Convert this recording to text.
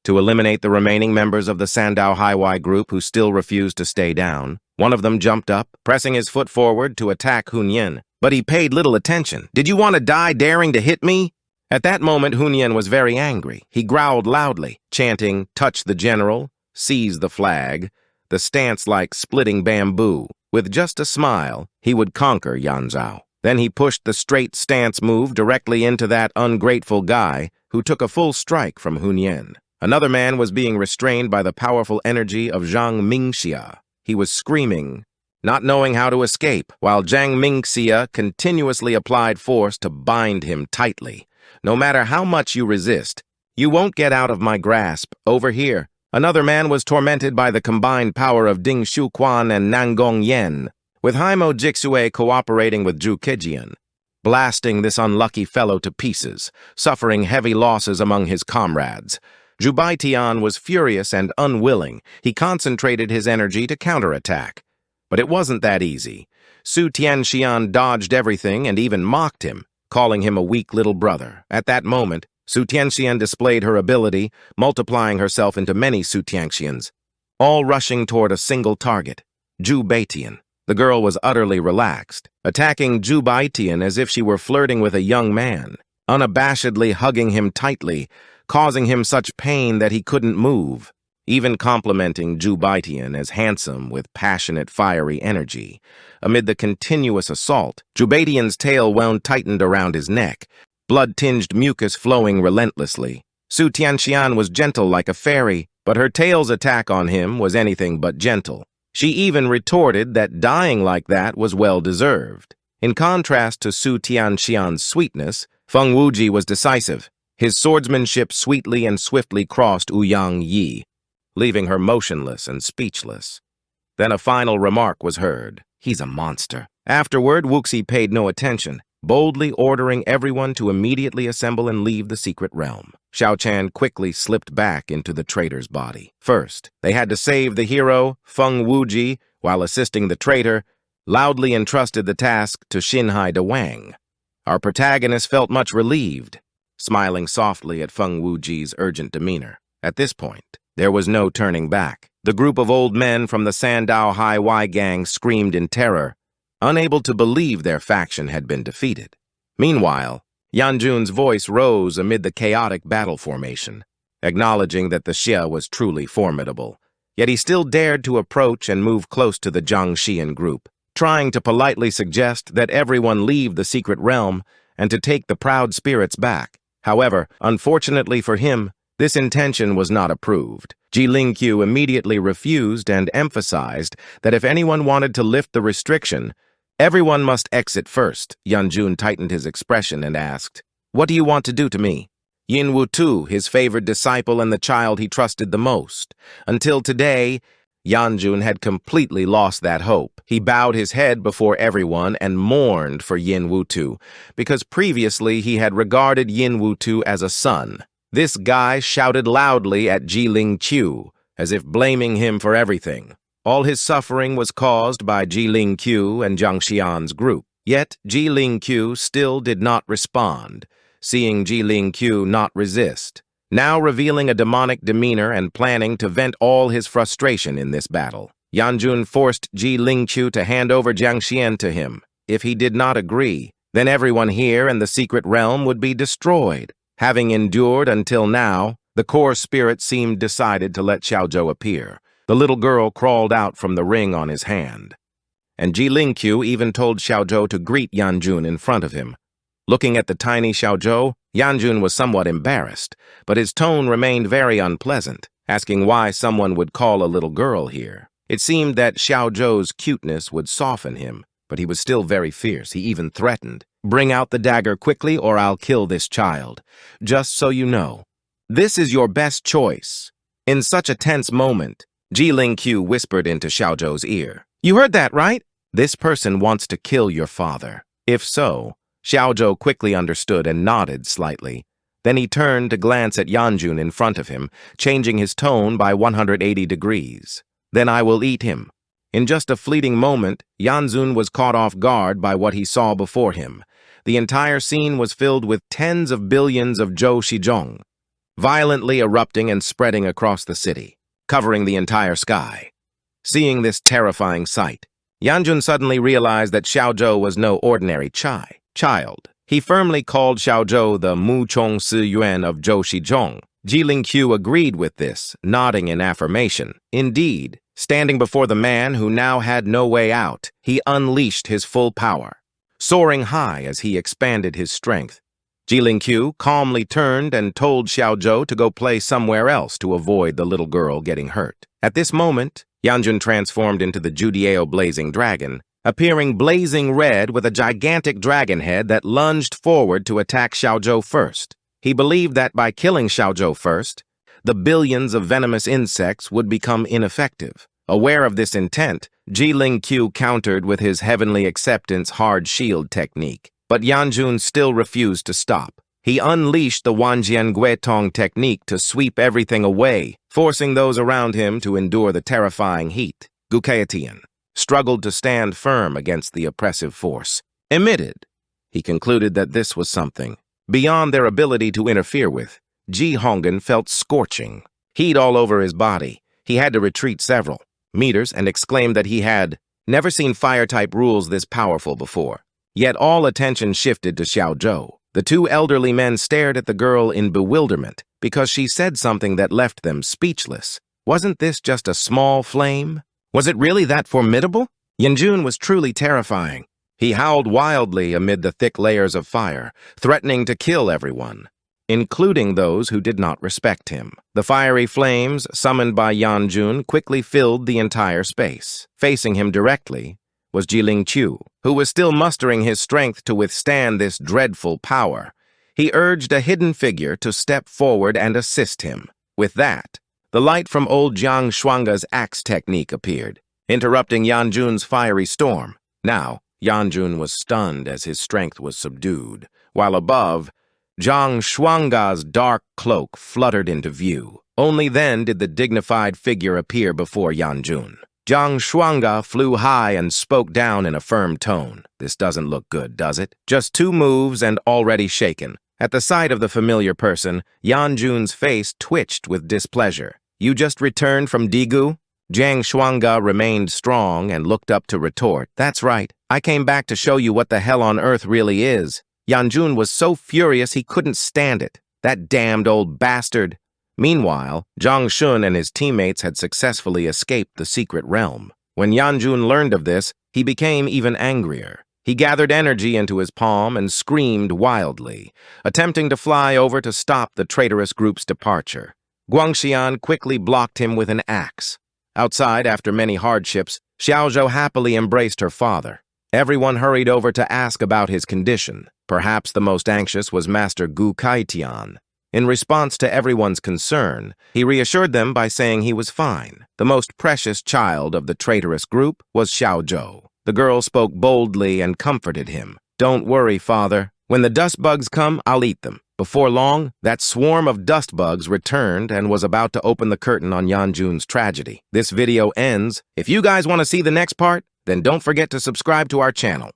To eliminate the remaining members of the Sandow Highway group who still refused to stay down, one of them jumped up, pressing his foot forward to attack Hunyin. But he paid little attention. "Did you want to die daring to hit me?" At that moment, Hunyin was very angry. He growled loudly, chanting, "Touch the general, seize the flag," the stance like splitting bamboo. With just a smile, he would conquer Yanzhao. Then he pushed the straight stance move directly into that ungrateful guy who took a full strike from Hunyin. Another man was being restrained by the powerful energy of Zhang Mingxia. He was screaming, not knowing how to escape, while Zhang Mingxia continuously applied force to bind him tightly. "No matter how much you resist, you won't get out of my grasp. Over here." Another man was tormented by the combined power of Ding Shuquan and Nangong Yen, with Haimo Jixue cooperating with Zhu Kejian, blasting this unlucky fellow to pieces, suffering heavy losses among his comrades. Zhu Baitian was furious and unwilling. He concentrated his energy to counterattack. But it wasn't that easy. Su Tianxian dodged everything and even mocked him, calling him a weak little brother. At that moment, Su Tianxian displayed her ability, multiplying herself into many Su Tianxians, all rushing toward a single target, Zhu Baitian. The girl was utterly relaxed, attacking Zhu Baitian as if she were flirting with a young man, unabashedly hugging him tightly, causing him such pain that he couldn't move, even complimenting Zhu Baitian as handsome with passionate, fiery energy. Amid the continuous assault, Zhu Baitian's tail wound tightened around his neck, blood-tinged mucus flowing relentlessly. Su Tianxian was gentle like a fairy, but her tail's attack on him was anything but gentle. She even retorted that dying like that was well-deserved. In contrast to Su Tianxian's sweetness, Feng Wuji was decisive. His swordsmanship sweetly and swiftly crossed Ouyang Yi, leaving her motionless and speechless. Then a final remark was heard. "He's a monster." Afterward, Wuxi paid no attention, boldly ordering everyone to immediately assemble and leave the secret realm. Xiao Chan quickly slipped back into the traitor's body. First, they had to save the hero, Feng Wuji, while assisting the traitor, loudly entrusted the task to Xinhai de Wang. Our protagonist felt much relieved, smiling softly at Feng Wuji's urgent demeanor. At this point, there was no turning back. The group of old men from the Sandow Highway gang screamed in terror, unable to believe their faction had been defeated. Meanwhile, Yanjun's voice rose amid the chaotic battle formation, acknowledging that the Xia was truly formidable. Yet he still dared to approach and move close to the Jiangxian group, trying to politely suggest that everyone leave the secret realm and to take the proud spirits back. However, unfortunately for him, this intention was not approved. Ji Lingqiu immediately refused and emphasized that if anyone wanted to lift the restriction, everyone must exit first. Yanjun tightened his expression and asked, "What do you want to do to me?" Yin Wutu, his favored disciple and the child he trusted the most. Until today, Yanjun had completely lost that hope. He bowed his head before everyone and mourned for Yin Wutu, because previously he had regarded Yin Wutu as a son. This guy shouted loudly at Ji Lingqiu, as if blaming him for everything. All his suffering was caused by Ji Lingqiu and Jiang Xian's group. Yet Ji Lingqiu still did not respond, seeing Ji Lingqiu not resist, now revealing a demonic demeanor and planning to vent all his frustration in this battle. Yanjun forced Ji Lingqiu to hand over Jiang Xian to him. If he did not agree, then everyone here in the secret realm would be destroyed. Having endured until now, the core spirit seemed decided to let Xiaozhou appear. The little girl crawled out from the ring on his hand, and Ji Lingqiu even told Xiaozhou to greet Yanjun in front of him. Looking at the tiny Xiaozhou, Yanjun was somewhat embarrassed, but his tone remained very unpleasant, asking why someone would call a little girl here. It seemed that Xiaozhou's cuteness would soften him, but he was still very fierce. He even threatened, "Bring out the dagger quickly or I'll kill this child. Just so you know, this is your best choice." In such a tense moment, Ji Lingqiu whispered into Xiaozhou's ear, "You heard that, right? This person wants to kill your father." If so, Xiaozhou quickly understood and nodded slightly. Then he turned to glance at Yanjun in front of him, changing his tone by 180 degrees. "Then I will eat him." In just a fleeting moment, Yanjun was caught off guard by what he saw before him. The entire scene was filled with tens of billions of Zhou Shizhong, violently erupting and spreading across the city, covering the entire sky. Seeing this terrifying sight, Yanjun suddenly realized that Xiaozhou was no ordinary child. He firmly called Xiaozhou the Mu Chong Si Yuan of Zhou Shizhong. Jilin-Q agreed with this, nodding in affirmation. Indeed, standing before the man who now had no way out, he unleashed his full power. Soaring high as he expanded his strength, Jilin-Q calmly turned and told Xiaozhou to go play somewhere else to avoid the little girl getting hurt. At this moment, Yanjun transformed into the Judeo-blazing dragon, appearing blazing red with a gigantic dragon head that lunged forward to attack Xiaozhou first. He believed that by killing Xiaozhou first, the billions of venomous insects would become ineffective. Aware of this intent, Jilin-Q countered with his Heavenly Acceptance hard shield technique. But Yanjun still refused to stop. He unleashed the Wanjian Guetong technique to sweep everything away, forcing those around him to endure the terrifying heat. Gukaetian struggled to stand firm against the oppressive force. Emitted, he concluded that this was something beyond their ability to interfere with. Ji Hongan felt scorching. Heat all over his body. He had to retreat several meters and exclaimed that he had never seen fire-type rules this powerful before. Yet all attention shifted to Xiaozhou. The two elderly men stared at the girl in bewilderment because she said something that left them speechless. Wasn't this just a small flame? Was it really that formidable? Yanjun was truly terrifying. He howled wildly amid the thick layers of fire, threatening to kill everyone, including those who did not respect him. The fiery flames summoned by Yanjun quickly filled the entire space. Facing him directly was Jilin-Q, who was still mustering his strength to withstand this dreadful power. He urged a hidden figure to step forward and assist him. With that, the light from old Jiang Shuanga's axe technique appeared, interrupting Yanjun's fiery storm. Now, Yanjun was stunned as his strength was subdued, while above, Jiang Shuanga's dark cloak fluttered into view. Only then did the dignified figure appear before Yanjun. Jiang Shuanga flew high and spoke down in a firm tone. This doesn't look good, does it? Just 2 moves and already shaken. At the sight of the familiar person, Yanjun's face twitched with displeasure. You just returned from Digu? Jiang Shuanga remained strong and looked up to retort. That's right. I came back to show you what the hell on earth really is. Yanjun was so furious he couldn't stand it. That damned old bastard. Meanwhile, Zhang Shun and his teammates had successfully escaped the secret realm. When Yanjun learned of this, he became even angrier. He gathered energy into his palm and screamed wildly, attempting to fly over to stop the traitorous group's departure. Guangxian quickly blocked him with an axe. Outside, after many hardships, Xiaozhou happily embraced her father. Everyone hurried over to ask about his condition. Perhaps the most anxious was Master Gu Kaitian. In response to everyone's concern, he reassured them by saying he was fine. The most precious child of the traitorous group was Xiaozhou. The girl spoke boldly and comforted him. Don't worry, father. When the dust bugs come, I'll eat them. Before long, that swarm of dust bugs returned and was about to open the curtain on Yanjun's tragedy. This video ends. If you guys want to see the next part, then don't forget to subscribe to our channel.